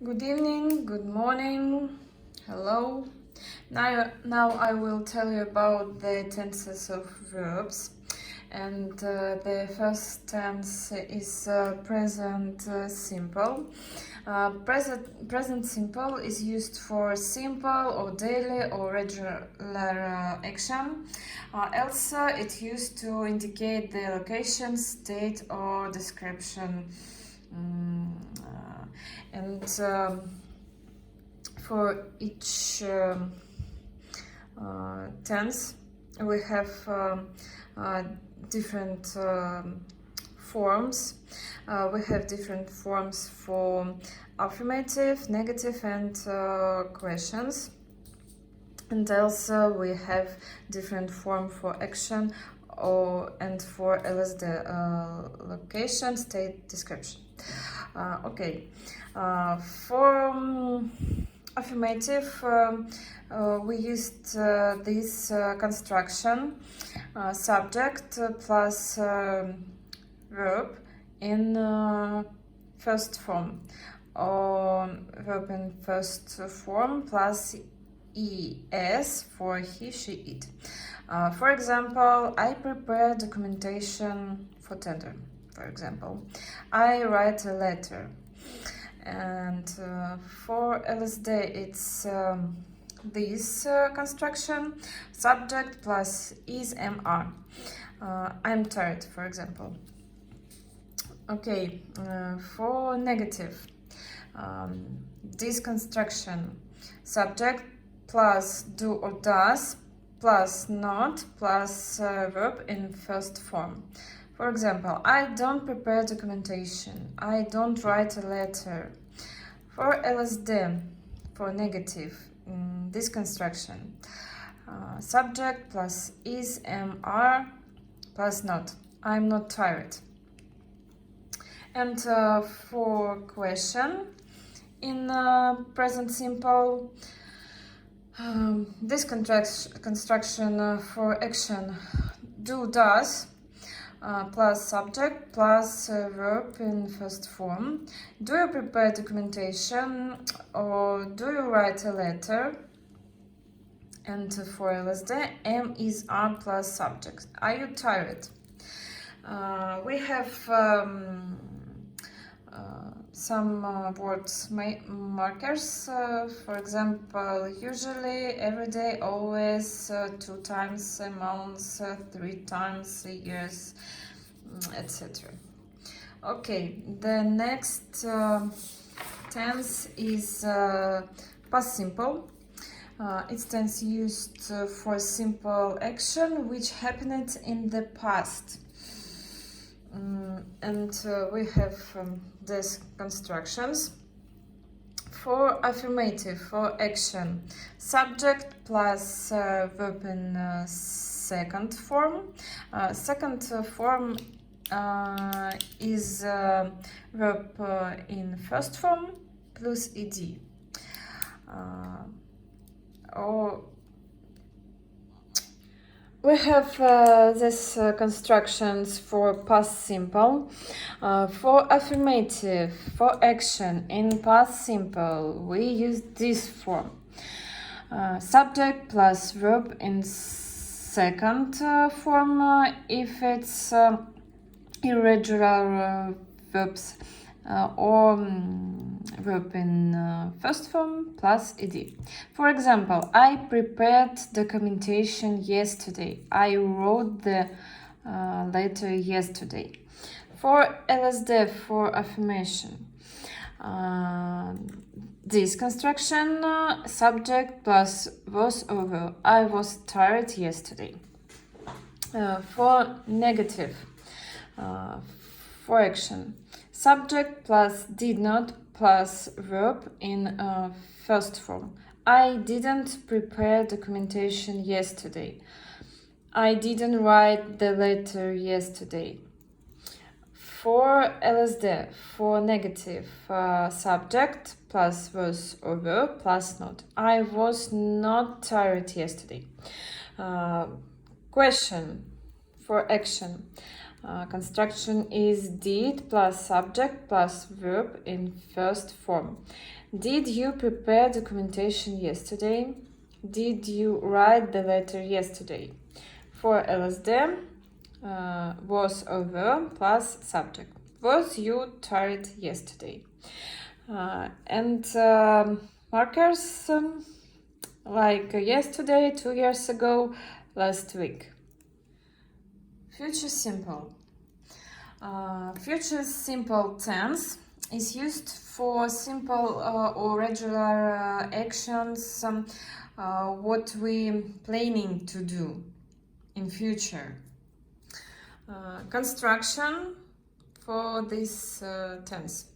Good evening, good morning, hello. Now I will tell you about the tenses of verbs. And the first tense is present simple. Present simple is used for simple or daily or regular action. Else it used to indicate the location, state, or description. And for each tense we have different forms. We have different forms for affirmative, negative, and questions. And also we have different form for action and for LSD location, state, description. Okay. For affirmative, we used this construction, subject plus verb in first form, or verb in first form plus es for he, she, it. For example, I prepare documentation for tender. For example, I write a letter. And for LSD, it's this construction, subject plus is mr. I'm tired, for example. Okay, for negative, this construction, subject plus do or does plus not plus verb in first form. For example, I don't prepare documentation. I don't write a letter. For LSD, for negative, this construction, subject plus is mr plus not. I'm not tired. And for question, in present simple, this construction for action, do, does, plus subject plus verb in first form. Do you prepare documentation or do you write a letter? And for LSD, M is R plus subject. Are you tired? We have some words markers. For example, usually, every day, always, 2 times a month, 3 times a year, etc. Okay, the next tense is past simple. It's tense used for simple action which happened in the past. And we have these constructions. For affirmative, for action, subject plus verb in second form. Second form is verb in first form plus ed. Or we have these constructions for past simple. For affirmative, for action in past simple, we use this form. Subject plus verb in second form if it's irregular verbs, or verb in first form plus ed. For example, I prepared documentation yesterday. I wrote the letter yesterday. For LSD, for affirmation, this construction, subject plus was over. I was tired yesterday. For negative, for action, subject plus did not plus verb in first form. I didn't prepare documentation yesterday. I didn't write the letter yesterday. For LSD, for negative, subject plus was or verb plus not. I was not tired yesterday. Question, for action, Construction is did plus subject plus verb in first form. Did you prepare documentation yesterday? Did you write the letter yesterday? For LSD, was over plus subject. Was you tired yesterday? And markers like yesterday, 2 years ago, last week. Future simple. Future simple tense is used for simple or regular actions, what we planning to do in future. Construction for this tense.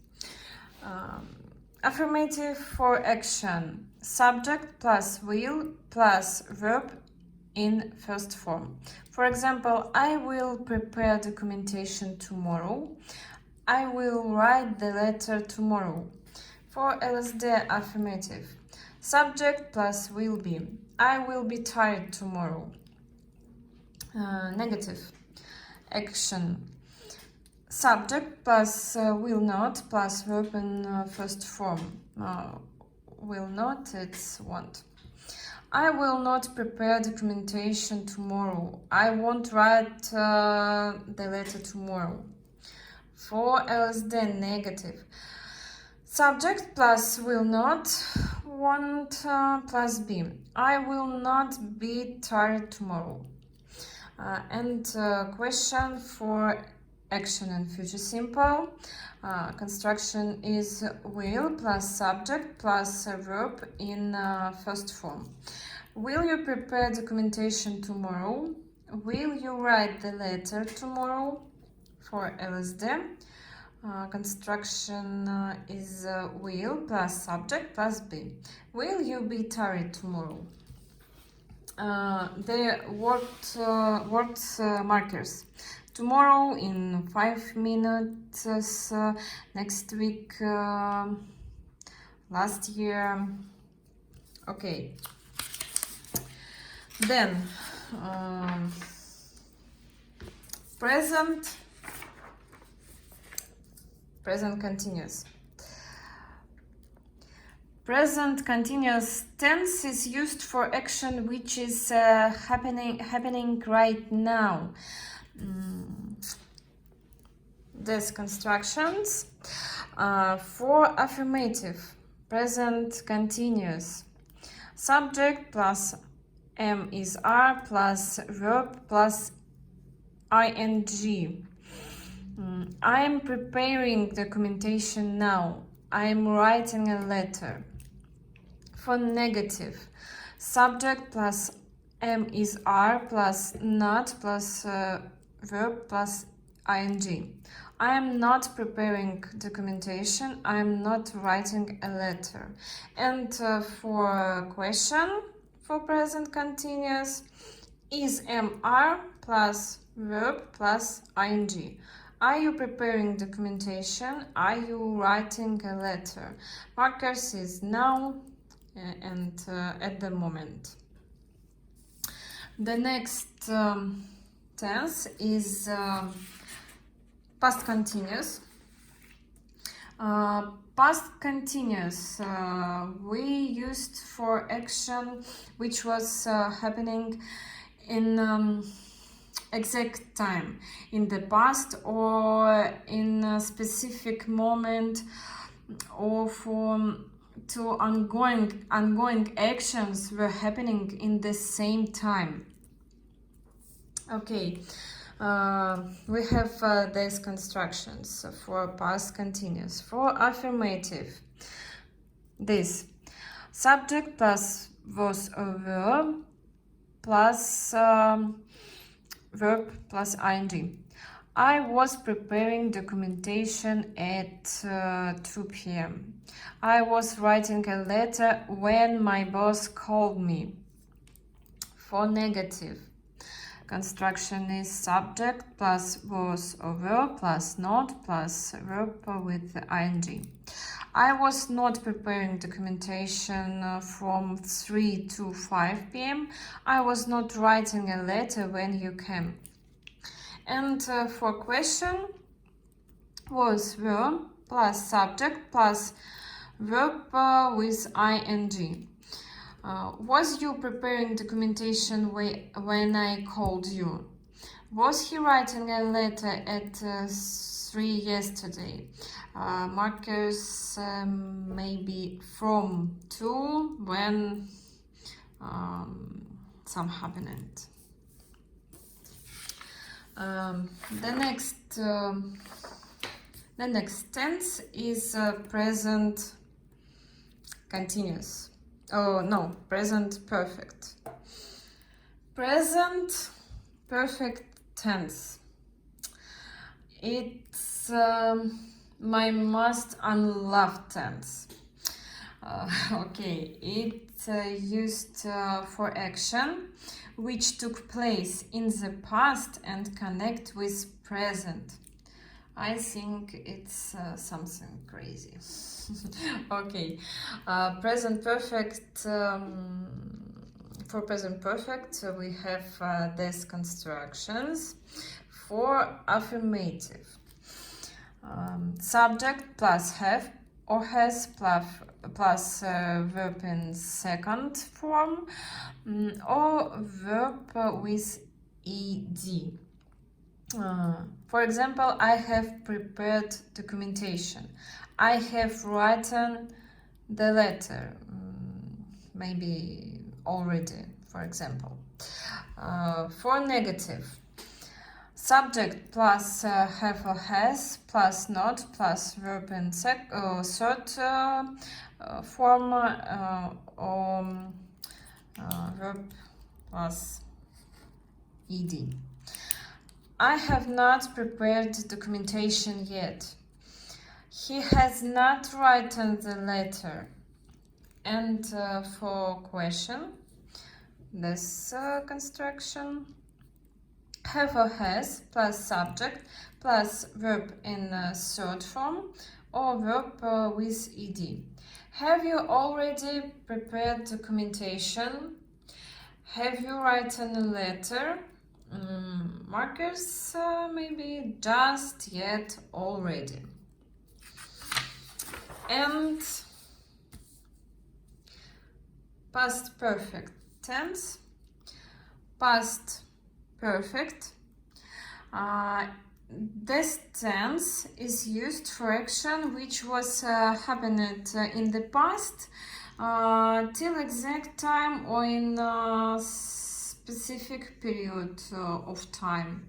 Affirmative for action. Subject plus will plus verb in first form. For example, I will prepare documentation tomorrow. I will write the letter tomorrow. For LSD, affirmative. Subject plus will be. I will be tired tomorrow. Negative. Action. Subject plus will not plus verb in first form. Will not, it's won't. I will not prepare documentation tomorrow. I won't write the letter tomorrow. For LSD, negative. Subject plus will not, won't plus be. I will not be tired tomorrow. And question for action and future simple. Construction is will plus subject plus verb in first form. Will you prepare documentation tomorrow? Will you write the letter tomorrow? For LSD, construction is will plus subject plus be. Will you be tired tomorrow? The words markers. Tomorrow in 5 minutes, next week, last year. Okay. Then present continuous. Present continuous tense is used for action which is happening right now. These constructions for affirmative. Present continuous. Subject plus am is are plus verb plus ing. I am preparing documentation now. I am writing a letter. For negative, subject plus am is are plus not plus verb plus ing. I am not preparing documentation. I am not writing a letter. And for question for present continuous is am are plus verb plus ing. Are you preparing documentation? Are you writing a letter? Markers is now and at the moment. The next tense is past continuous. Past continuous we used for action which was happening in exact time in the past or in a specific moment or for two ongoing actions were happening in the same time. Okay, we have these constructions for past continuous. For affirmative, this subject plus was or verb plus verb plus ing. I was preparing documentation at 2 p.m. I was writing a letter when my boss called me. For negative, construction is subject plus was or verb plus not plus verb with ing. I was not preparing documentation from 3 to 5 p.m. I was not writing a letter when you came. And for question was verb plus subject plus verb with ing. Was you preparing documentation when I called you? Was he writing a letter at 3 yesterday? Markers maybe from 2 when some happened. The next tense is present continuous. Oh no, present perfect. Present perfect tense. It's my most unloved tense. Okay, it's used for action which took place in the past and connect with present. I think it's something crazy. Okay, present perfect. For present perfect, we have these constructions. For affirmative, subject plus have or has plus verb in second form, or verb with ed. For example, I have prepared documentation. I have written the letter, maybe already, for example. For negative, subject plus have or has plus not plus verb in third form, or verb plus ed. I have not prepared documentation yet. He has not written the letter. And for question, this construction, have or has plus subject plus verb in third form or verb with ed. Have you already prepared documentation? Have you written a letter? Markers maybe just yet already. And past perfect tense. Past perfect. This tense is used for action which was happened in the past till exact time or in specific period of time,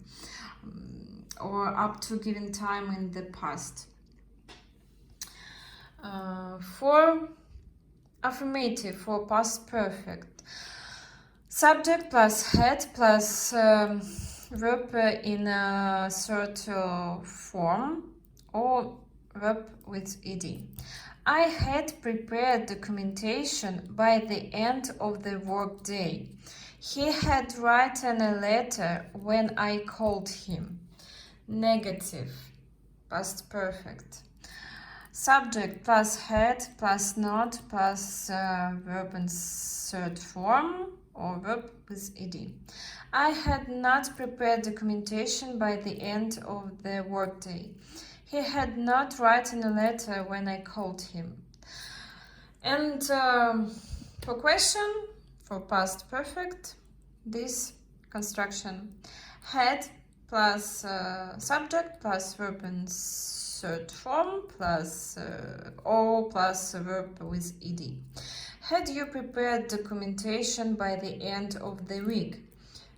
or up to given time in the past. For affirmative, for past perfect, subject plus had plus verb in a third form or verb with ed. I had prepared documentation by the end of the work day. He had written a letter when I called him. Negative, past perfect. Subject plus had plus not plus verb in third form or verb with ed. I had not prepared documentation by the end of the workday. He had not written a letter when I called him. And for question, for past perfect, this construction, had plus subject plus verb in third form plus or plus verb with ed. Had you prepared documentation by the end of the week?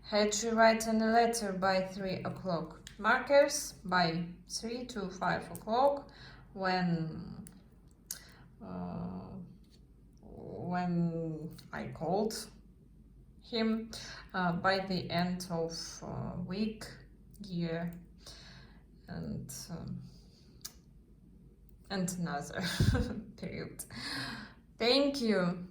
Had you written a letter by 3 o'clock? Markers by 3 to 5 o'clock when I called him, by the end of week, year, and another period. Thank you.